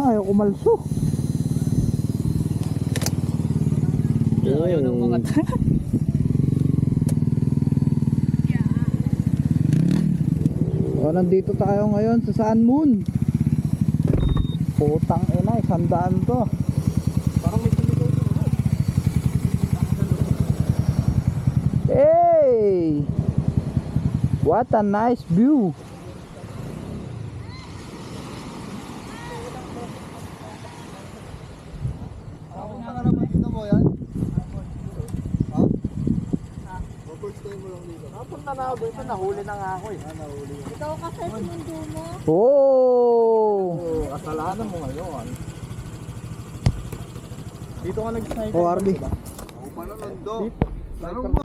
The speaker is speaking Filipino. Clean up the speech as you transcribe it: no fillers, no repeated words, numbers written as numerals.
na, ayaw kumalso. Ayaw ng mga O, nandito tayo ngayon sa Sun Moon. Putang ina, 100 to. parang may tumigaw dito. Hey! What a nice view. Ako nga naman dito mo yan. Ha? First time mo lang dito. Napunta na ako dito, nahuli na nga ako eh. Nahuli. Ikaw kasi sinundo mo. Oh! Kasalanan mo ngayon. Dito ka nag-sniper. Oh, Arby. Ako pala nando. Laro mo.